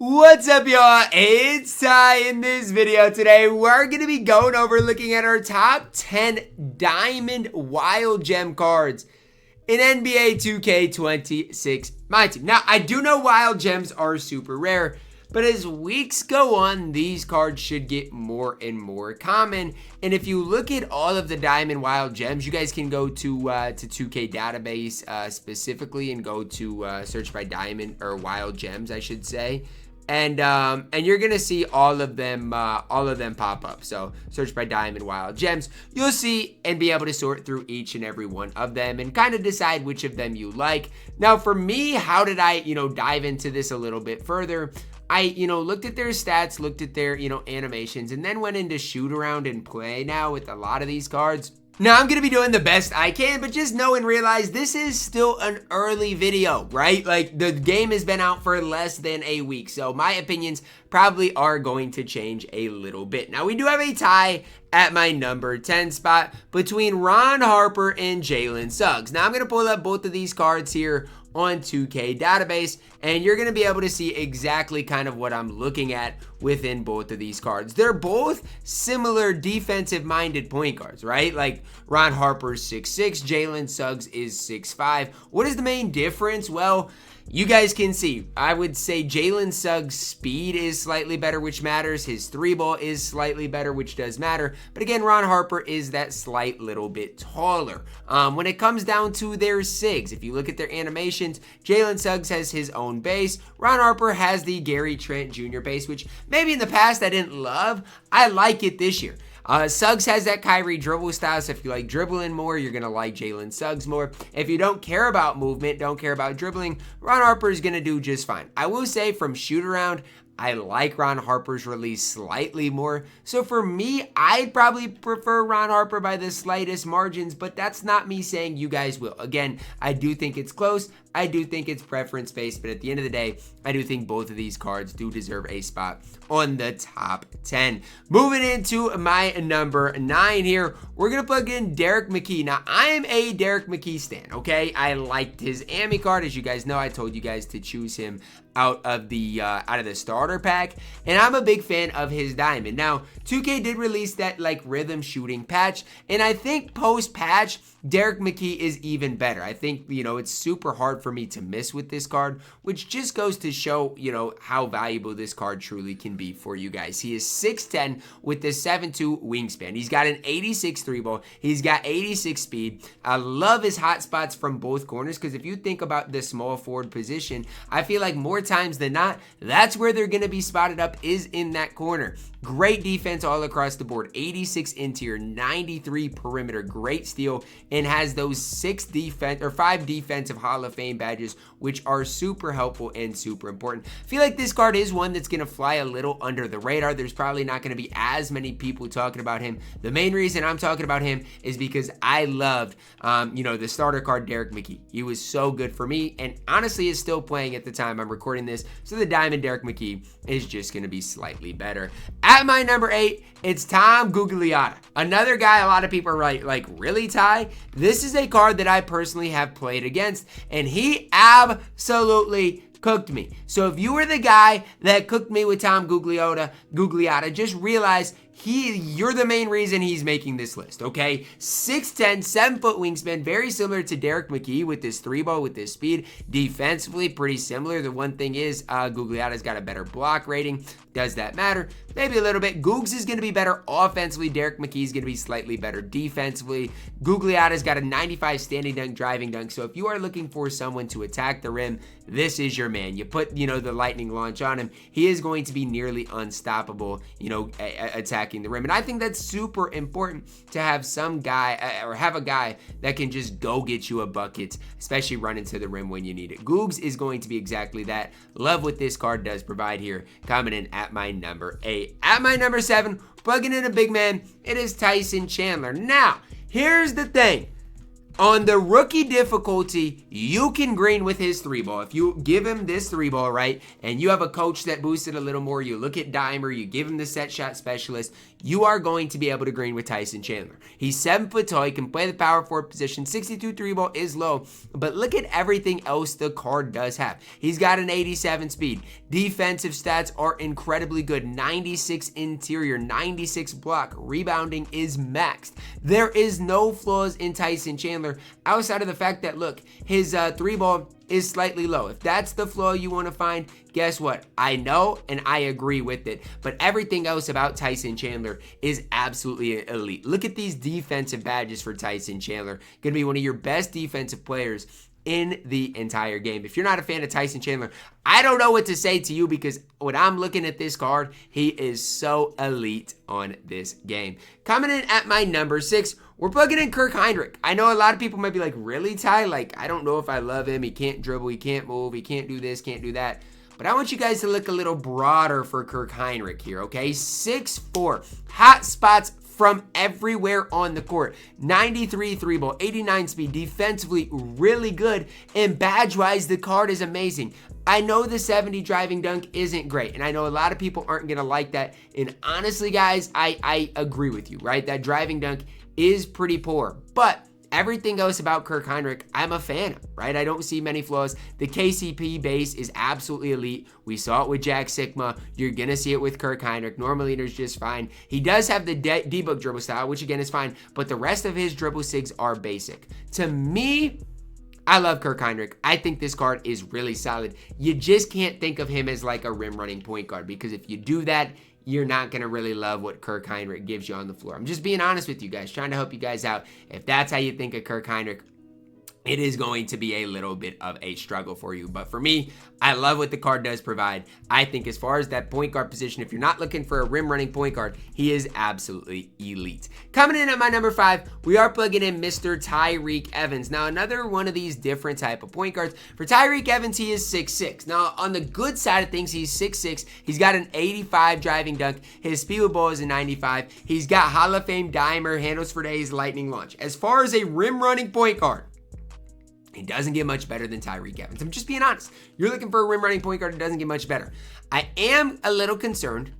What's up, y'all? It's Ty. In this video today, we're going to be going over looking at our top 10 Diamond Wild Gem cards in NBA 2K26 MyTEAM. Now, I do know Wild Gems are super rare, but as weeks go on, these cards should get more and more common. And if you look at all of the Diamond Wild Gems, you guys can go to 2K database specifically and go to search by Diamond or Wild Gems, I should say. And you're gonna see all of them pop up. So search by Diamond Wild Gems. You'll see and be able to sort through each and every one of them and kind of decide which of them you like. Now, for me, how did I, dive into this a little bit further? I, looked at their stats, looked at their, animations, and then went into shoot around and play now with a lot of these cards. Now, I'm going to be doing the best I can, but just know and realize this is still an early video, right? Like, the game has been out for less than a week, so my opinions probably are going to change a little bit. Now, we do have a tie at my number 10 spot between Ron Harper and Jalen Suggs. Now, I'm going to pull up both of these cards here on 2K database, and you're going to be able to see exactly kind of what I'm looking at within both of these cards. They're both similar defensive-minded point guards, right? Like Ron Harper's 6'6", Jalen Suggs is 6'5". What is the main difference? Well, you guys can see, I would say Jalen Suggs' speed is slightly better, which matters. His three ball is slightly better, which does matter. But again, Ron Harper is that slight little bit taller. When it comes down to their SIGs, if you look at their animations, Jalen Suggs has his own base. Ron Harper has the Gary Trent Jr. base, which maybe in the past I didn't love. I like it this year. Suggs has that Kyrie dribble style, so if you like dribbling more, you're going to like Jalen Suggs more. If you don't care about movement, don't care about dribbling, Ron Harper is going to do just fine. I will say from shoot around, I like Ron Harper's release slightly more. So for me, I'd probably prefer Ron Harper by the slightest margins, but that's not me saying you guys will. Again, I do think it's close. I do think it's preference-based, but at the end of the day, I do think both of these cards do deserve a spot on the top 10. Moving into my number 9 here, we're going to plug in Derrick McKey. Now, I am a Derrick McKey stan, okay? I liked his Ami card. As you guys know, I told you guys to choose him out of the starter pack, and I'm a big fan of his diamond. Now, 2K did release that like rhythm shooting patch, and I think post-patch, Derrick McKey is even better. I think, it's super hard for me to miss with this card, which just goes to show, how valuable this card truly can be for you guys. He is 6'10 with the 7'2 wingspan. He's got an 86 three ball. He's got 86 speed. I love his hot spots from both corners, because if you think about the small forward position, I feel like more times than not, that's where they're going to be spotted up, is in that corner. Great defense all across the board. 86 interior, 93 perimeter. Great steal, and has those 5 defensive Hall of Fame badges, which are super helpful and super important. I feel like this card is one that's going to fly a little under the radar. There's probably not going to be as many people talking about him. The main reason I'm talking about him is because I loved, the starter card Derrick McKey. He was so good for me, and honestly is still playing at the time I'm recording this. So the Diamond Derrick McKey is just going to be slightly better. At my number 8, it's Tom Gugliotta. Another guy a lot of people are like, really, Ty? This is a card that I personally have played against, and he absolutely cooked me. So if you were the guy that cooked me with Tom Gugliotta, just realize you're the main reason he's making this list, okay? 6'10", 7-foot wingspan, very similar to Derrick McKey with this three ball, with this speed. Defensively, pretty similar. The one thing is, Gugliotta's got a better block rating. Does that matter? Maybe a little bit. Googs is going to be better offensively. Derrick McKey is going to be slightly better defensively. Gugliotta's got a 95 standing dunk, driving dunk. So if you are looking for someone to attack the rim, this is your man. You put, the lightning launch on him. He is going to be nearly unstoppable, attacking the rim. And I think that's super important to have some guy, or have a guy that can just go get you a bucket, especially running to the rim when you need it. Googs is going to be exactly that. Love what this card does provide here. Coming in at my number 8. At my number 7, plugging in a big man, it is Tyson Chandler. Now, here's the thing. On the rookie difficulty, you can green with his 3-ball. If you give him this 3-ball, right, and you have a coach that boosts it a little more, you look at Dimer, you give him the set shot specialist, you are going to be able to green with Tyson Chandler. He's 7 foot tall, he can play the power forward position, 62 3-ball is low, but look at everything else the card does have. He's got an 87 speed. Defensive stats are incredibly good. 96 interior, 96 block. Rebounding is maxed. There is no flaws in Tyson Chandler outside of the fact that, look, his 3-ball is slightly low. If that's the flaw you want to find, guess what? I know and I agree with it. But everything else about Tyson Chandler is absolutely elite. Look at these defensive badges for Tyson Chandler. Going to be one of your best defensive players in the entire game. If you're not a fan of Tyson Chandler, I don't know what to say to you, because when I'm looking at this card, he is so elite on this game. Coming in at my number 6, we're plugging in Kirk Hinrich. I know a lot of people might be like, really, Ty? Like, I don't know if I love him. He can't dribble, he can't move, he can't do this, can't do that. But I want you guys to look a little broader for Kirk Hinrich here, okay? 6'4", hot spots from everywhere on the court. 93 3-ball, 89 speed, defensively really good, and badge-wise, the card is amazing. I know the 70 driving dunk isn't great, and I know a lot of people aren't going to like that, and honestly, guys, I agree with you, right? That driving dunk is pretty poor, but everything else about Kirk Hinrich, I'm a fan of, right? I don't see many flaws. The KCP base is absolutely elite. We saw it with Jack Sikma. You're going to see it with Kirk Hinrich. Normal leader's just fine. He does have the D-book dribble style, which again is fine, but the rest of his dribble sigs are basic. To me, I love Kirk Hinrich. I think this card is really solid. You just can't think of him as like a rim running point guard, because if you do that, you're not going to really love what Kirk Hinrich gives you on the floor. I'm just being honest with you guys, trying to help you guys out. If that's how you think of Kirk Hinrich, it is going to be a little bit of a struggle for you. But for me, I love what the card does provide. I think as far as that point guard position, if you're not looking for a rim running point guard, he is absolutely elite. Coming in at my number 5, we are plugging in Mr. Tyreke Evans. Now, another one of these different type of point guards. For Tyreke Evans, he is 6'6". Now, on the good side of things, he's 6'6". He's got an 85 driving dunk. His speed with ball is a 95. He's got Hall of Fame dimer, handles for days, lightning launch. As far as a rim running point guard, he doesn't get much better than Tyreke Evans. I'm just being honest. You're looking for a rim running point guard, it doesn't get much better. I am a little concerned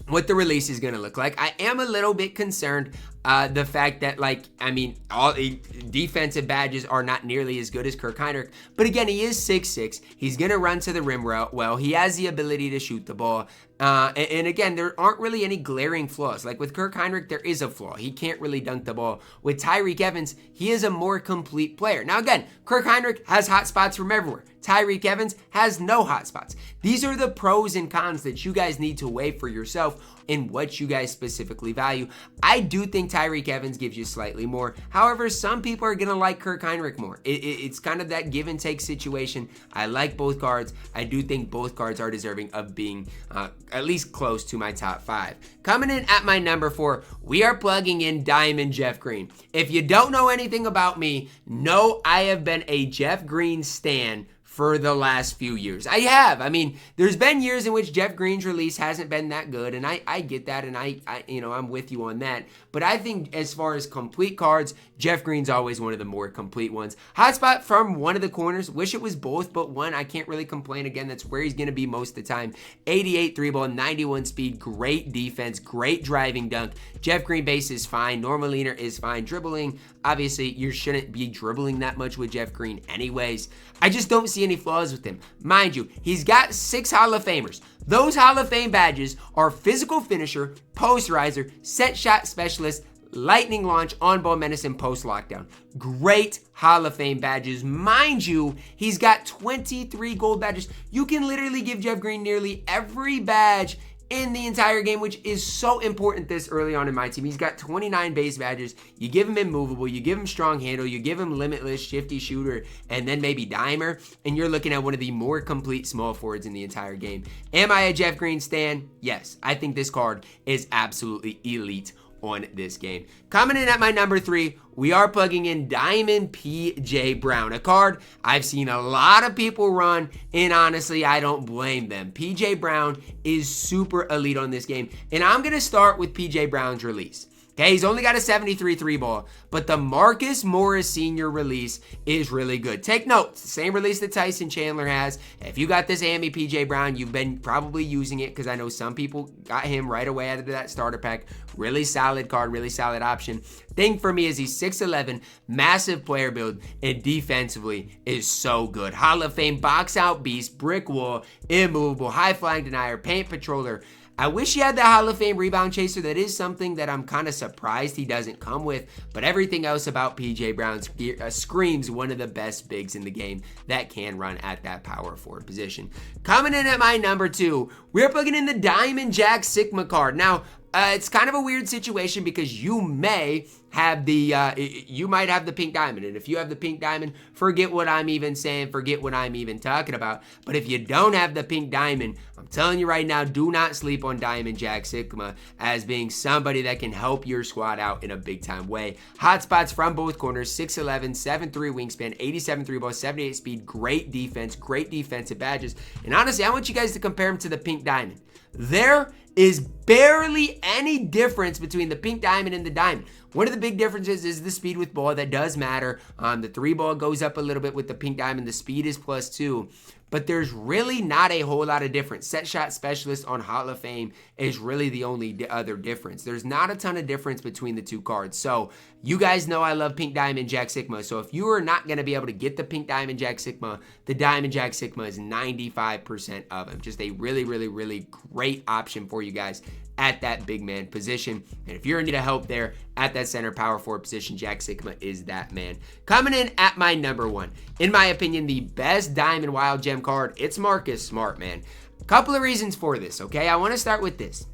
what the release is going to look like. I am a little bit concerned the fact that, like, I mean, all defensive badges are not nearly as good as Kirk Hinrich. But again, he is 6'6". He's going to run to the rim well. He has the ability to shoot the ball. And again, there aren't really any glaring flaws. Like with Kirk Hinrich, there is a flaw. He can't really dunk the ball. With Tyreke Evans, he is a more complete player. Now again, Kirk Hinrich has hot spots from everywhere. Tyreke Evans has no hot spots. These are the pros and cons that you guys need to weigh for yourself and what you guys specifically value. I do think Tyreke Evans gives you slightly more. However, some people are going to like Kirk Hinrich more. It's kind of that give and take situation. I like both cards. I do think both cards are deserving of being at least close to my top 5. Coming in at my number 4, we are plugging in Diamond Jeff Green. If you don't know anything about me, know I have been a Jeff Green stan for the last few years. I have. I mean, there's been years in which Jeff Green's release hasn't been that good, and I get that, and I'm with you on that. But I think as far as complete cards, Jeff Green's always one of the more complete ones. Hotspot from one of the corners. Wish it was both, but one. I can't really complain. Again, that's where he's going to be most of the time. 88 3-ball, 91 speed, great defense, great driving dunk. Jeff Green base is fine. Normal leaner is fine. Dribbling, obviously, you shouldn't be dribbling that much with Jeff Green anyways. I just don't see any flaws with him. Mind you, he's got 6 Hall of Famers. Those Hall of Fame badges are physical finisher, posterizer, set shot specialist, lightning launch, on-ball menace, and post lockdown. Great Hall of Fame badges. Mind you, he's got 23 gold badges. You can literally give Jeff Green nearly every badge in the entire game, which is so important this early on in my team. He's got 29 base badges. You give him immovable, you give him strong handle, you give him limitless, shifty shooter, and then maybe dimer, and you're looking at one of the more complete small forwards in the entire game. Am I a Jeff Green stan? Yes. I think this card is absolutely elite on this game. Coming in at my number 3, we are plugging in Diamond PJ Brown, a card I've seen a lot of people run, and honestly, I don't blame them. PJ Brown is super elite on this game, and I'm going to start with PJ Brown's release. Okay, he's only got a 73 3 ball, but the Marcus Morris Sr. release is really good. Take note, it's the same release that Tyson Chandler has. If you got this Amy PJ Brown, you've been probably using it because I know some people got him right away out of that starter pack. Really solid card, really solid option. Thing for me is he's 6'11", massive player build, and defensively is so good. Hall of Fame box out beast, brick wall, immovable, high flying denier, paint patroller. I wish he had the Hall of Fame rebound chaser. That is something that I'm kind of surprised he doesn't come with. But everything else about PJ Brown screams one of the best bigs in the game that can run at that power forward position. Coming in at my number 2, we're plugging in the Diamond Jack Sikma card. Now, it's kind of a weird situation because you may have you might have the pink diamond. And if you have the pink diamond, forget what I'm even saying, forget what I'm even talking about. But if you don't have the pink diamond, I'm telling you right now, do not sleep on Diamond Jack Sikma as being somebody that can help your squad out in a big time way. Hot spots from both corners, 6'11", 7'3" wingspan, 87 3 ball, 78 speed, great defense, great defensive badges. And honestly, I want you guys to compare him to the pink diamond. There is barely any difference between the pink diamond and the diamond. One of the big differences is the speed with ball. That does matter. The 3 ball goes up a little bit with the pink diamond. The speed is +2. But there's really not a whole lot of difference. Set shot specialist on Hall of Fame is really the only other difference. There's not a ton of difference between the two cards. So you guys know I love Pink Diamond Jack Sikma. So if you are not going to be able to get the Pink Diamond Jack Sikma, the Diamond Jack Sikma is 95% of them. Just a really, really, really great option for you guys at that big man position. And if you're in need of help there at that center power forward position, Jack Sikma is that man. Coming in at my number 1, in my opinion, the best Diamond Wild Gem card, it's Marcus Smart, man. A couple of reasons for this, okay? I want to start with this.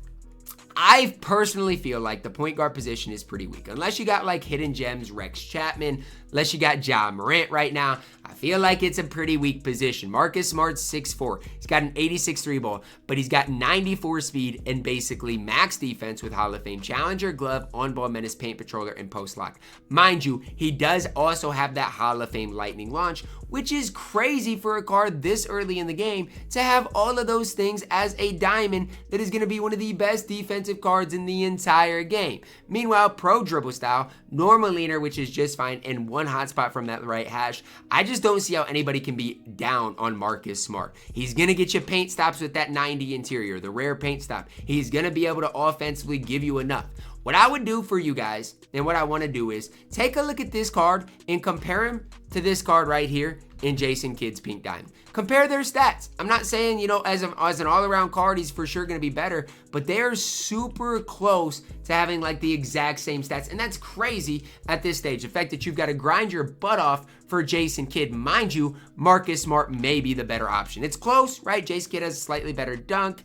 I personally feel like the point guard position is pretty weak. Unless you got like hidden gems, Rex Chapman, unless you got Ja Morant right now, I feel like it's a pretty weak position. Marcus Smart's 6'4". He's got an 86 3 ball, but he's got 94 speed and basically max defense with Hall of Fame challenger, glove, on-ball menace, paint patroller, and post lock. Mind you, he does also have that Hall of Fame lightning launch, which is crazy for a card this early in the game to have all of those things as a diamond that is going to be one of the best defensive cards in the entire game. Meanwhile, pro dribble style, normal leaner, which is just fine, and one hotspot from that right hash. I just don't see how anybody can be down on Marcus Smart. He's going to get you paint stops with that 90 interior, the rare paint stop. He's going to be able to offensively give you enough. What I would do for you guys, and what I want to do is take a look at this card and compare him to this card right here in Jason Kidd's Pink Diamond. Compare their stats. I'm not saying, as an all-around card, he's for sure going to be better, but they're super close to having like the exact same stats, and that's crazy at this stage. The fact that you've got to grind your butt off for Jason Kidd. Mind you, Marcus Smart may be the better option. It's close, right? Jason Kidd has a slightly better dunk,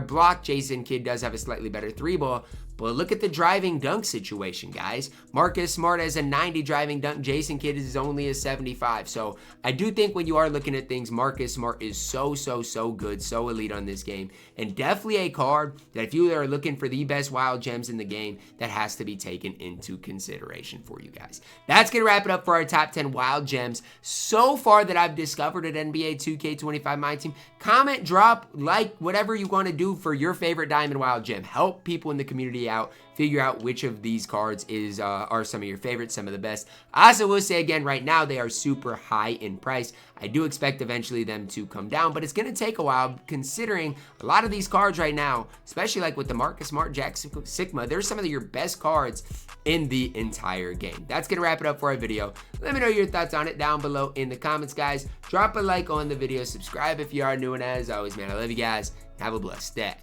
block. Jason Kidd does have a slightly better 3 ball. But look at the driving dunk situation, guys. Marcus Smart has a 90 driving dunk. Jason Kidd is only a 75. So I do think when you are looking at things, Marcus Smart is so good, so elite on this game. And definitely a card that if you are looking for the best wild gems in the game, that has to be taken into consideration for you guys. That's going to wrap it up for our top 10 wild gems so far that I've discovered at NBA 2K25 MyTEAM. Comment, drop, like, whatever you want to do for your favorite Diamond Wild Gem. Help people in the community out, figure out which of these cards are some of your favorites, some of the best. I also will say again, right now they are super high in price. I do expect eventually them to come down, but it's going to take a while considering a lot of these cards right now, especially like with the Marcus Smart, Jack Sikma, they're some of your best cards in the entire game. That's going to wrap it up for our video. Let me know your thoughts on it down below in the comments, guys. Drop a like on the video, subscribe if you are new, and as always, man, I love you guys. Have a blessed day.